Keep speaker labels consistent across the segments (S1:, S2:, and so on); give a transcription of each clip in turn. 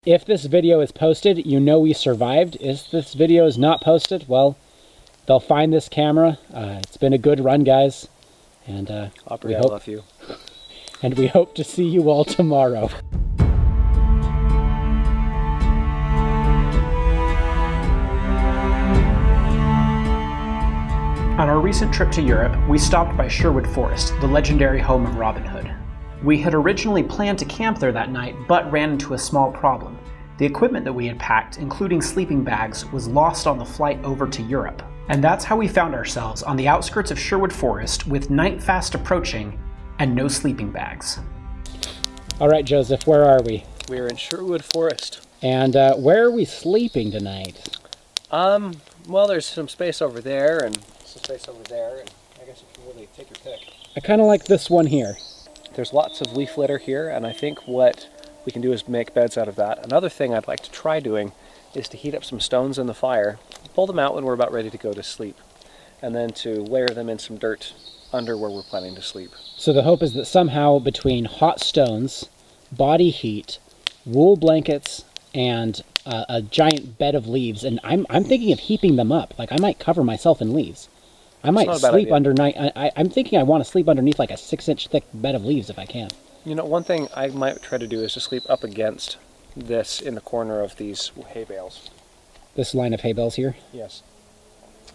S1: If this video is posted, you know we survived. If this video is not posted, well, they'll find this camera. It's been a good run, guys. And
S2: Operator, I love you.
S1: And we hope to see you all tomorrow. On our recent trip to Europe, we stopped by Sherwood Forest, the legendary home of Robin Hood. We had originally planned to camp there that night, but ran into a small problem. The equipment that we had packed, including sleeping bags, was lost on the flight over to Europe. And that's how we found ourselves on the outskirts of Sherwood Forest with night fast approaching and no sleeping bags. All right, Joseph, where are we?
S2: We're in Sherwood Forest.
S1: And where are we sleeping tonight?
S2: Well, there's some space over there and some space over there, and I guess you can really take your pick.
S1: I kind of like this one here.
S2: There's lots of leaf litter here, and I think what we can do is make beds out of that. Another thing I'd like to try doing is to heat up some stones in the fire, pull them out when we're about ready to go to sleep, and then to layer them in some dirt under where we're planning to sleep.
S1: So the hope is that somehow between hot stones, body heat, wool blankets, and a giant bed of leaves, and I'm thinking of heaping them up. Like, I might cover myself in leaves. I might sleep underneath. I'm thinking I want to sleep underneath like a 6-inch thick bed of leaves if I can. You know,
S2: one thing I might try to do is to sleep up against this in the corner of these hay bales.
S1: This line of hay bales here?
S2: Yes.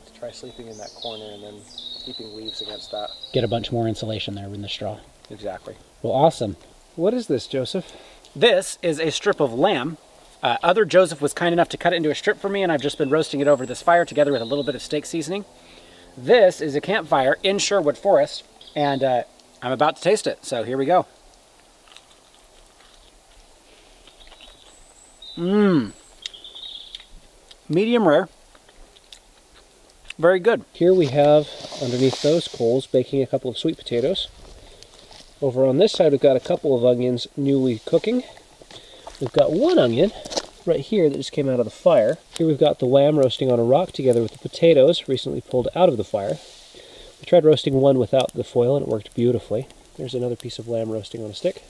S2: To try sleeping in that corner and then keeping leaves against that.
S1: Get a bunch more insulation there in the straw.
S2: Exactly.
S1: Well, awesome.
S2: What is this, Joseph?
S1: This is a strip of lamb. Other Joseph was kind enough to cut it into a strip for me, and I've just been roasting it over this fire together with a little bit of steak seasoning. This is a campfire in Sherwood Forest, and I'm about to taste it, so here we go. Mmm. Medium rare. Very good.
S2: Here we have, underneath those coals, baking a couple of sweet potatoes. Over on this side, we've got a couple of onions newly cooking. We've got one onion right here that just came out of the fire. Here we've got the lamb roasting on a rock together with the potatoes recently pulled out of the fire. We tried roasting one without the foil and it worked beautifully. There's another piece of lamb roasting on a stick.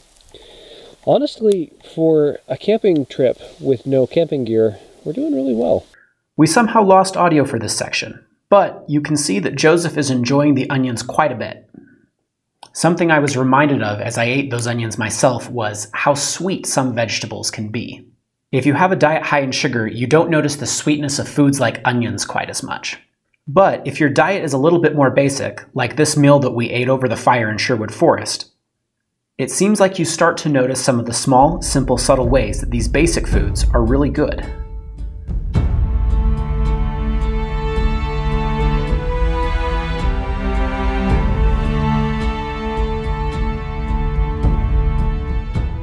S2: Honestly, for a camping trip with no camping gear, we're doing really well.
S1: We somehow lost audio for this section, but you can see that Joseph is enjoying the onions quite a bit. Something I was reminded of as I ate those onions myself was how sweet some vegetables can be. If you have a diet high in sugar, you don't notice the sweetness of foods like onions quite as much. But if your diet is a little bit more basic, like this meal that we ate over the fire in Sherwood Forest, it seems like you start to notice some of the small, simple, subtle ways that these basic foods are really good.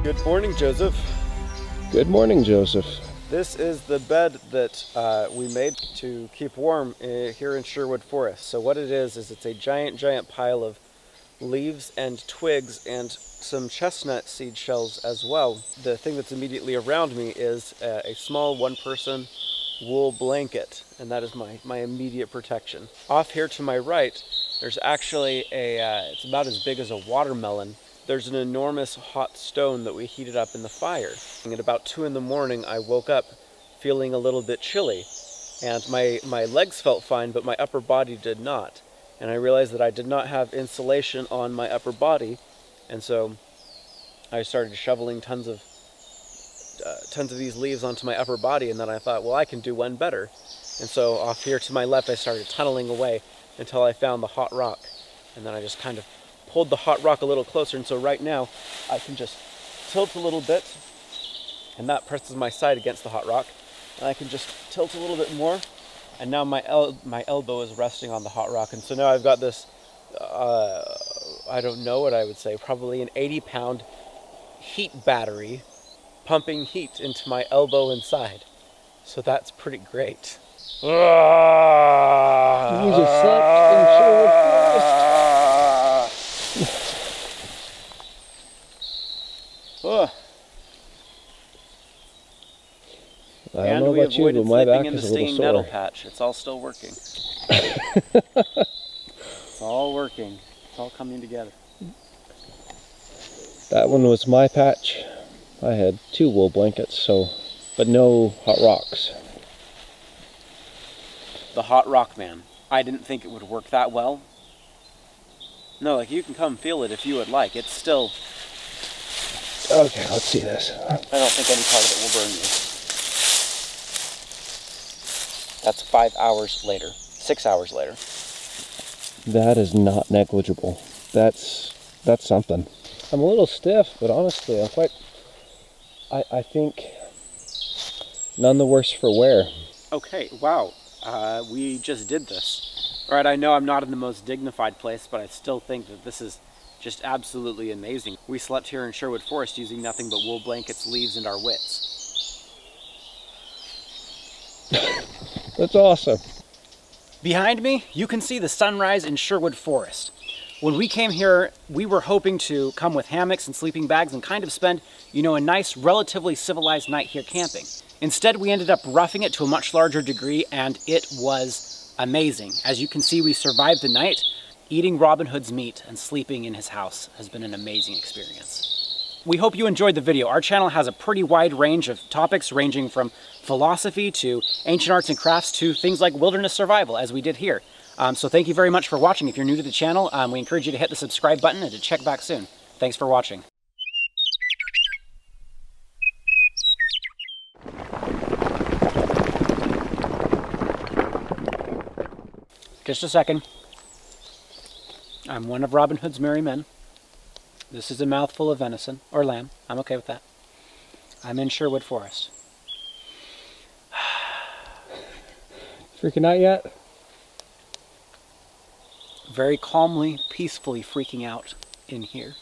S2: Good morning, Joseph.
S3: Good morning, Joseph.
S2: This is the bed that we made to keep warm here in Sherwood Forest. So what it is it's a giant pile of leaves and twigs and some chestnut seed shells as well. The thing that's immediately around me is a small one-person wool blanket, and that is my immediate protection. Off here to my right, there's actually it's about as big as a watermelon. There's an enormous hot stone that we heated up in the fire. And at about 2 in the morning, I woke up feeling a little bit chilly. And my legs felt fine, but my upper body did not. And I realized that I did not have insulation on my upper body. And so I started shoveling tons of these leaves onto my upper body. And then I thought, well, I can do one better. And so off here to my left, I started tunneling away until I found the hot rock. And then I just kind of pulled the hot rock a little closer, and so right now I can just tilt a little bit, and that presses my side against the hot rock, and I can just tilt a little bit more, and now my elbow is resting on the hot rock, and so now I've got this I don't know what I would say, probably an 80-pound heat battery pumping heat into my elbow and side, so that's pretty great.
S3: You just slept in Sherwood Forest. I don't know about you, but my back is a little sore.
S2: Nettle patch. It's all still working. It's all working. It's all coming together.
S3: That one was my patch. I had 2 wool blankets, so But no hot rocks.
S2: The hot rock man. I didn't think it would work that well. No, like you can come feel it if you would like. It's still...
S3: Okay, let's see this.
S2: I don't think any part of it will burn you. That's 5 hours later. 6 hours later.
S3: That is not negligible. That's something. I'm a little stiff, but honestly, I'm quite... I think none the worse for wear.
S2: Okay, wow. We just did this. All right, I know I'm not in the most dignified place, but I still think that this is just absolutely amazing. We slept here in Sherwood Forest using nothing but wool blankets, leaves, and our wits.
S3: That's awesome.
S2: Behind me, you can see the sunrise in Sherwood Forest. When we came here, we were hoping to come with hammocks and sleeping bags and kind of spend, you know, a nice, relatively civilized night here camping. Instead, we ended up roughing it to a much larger degree, and it was amazing. As you can see, we survived the night. Eating Robin Hood's meat and sleeping in his house has been an amazing experience. We hope you enjoyed the video. Our channel has a pretty wide range of topics, ranging from philosophy to ancient arts and crafts to things like wilderness survival, as we did here. So thank you very much for watching. If you're new to the channel, we encourage you to hit the subscribe button and to check back soon. Thanks for watching. Just a second. I'm one of Robin Hood's merry men. This is a mouthful of venison, or lamb. I'm okay with that. I'm in Sherwood Forest.
S3: Freaking out yet?
S2: Very calmly, peacefully freaking out in here.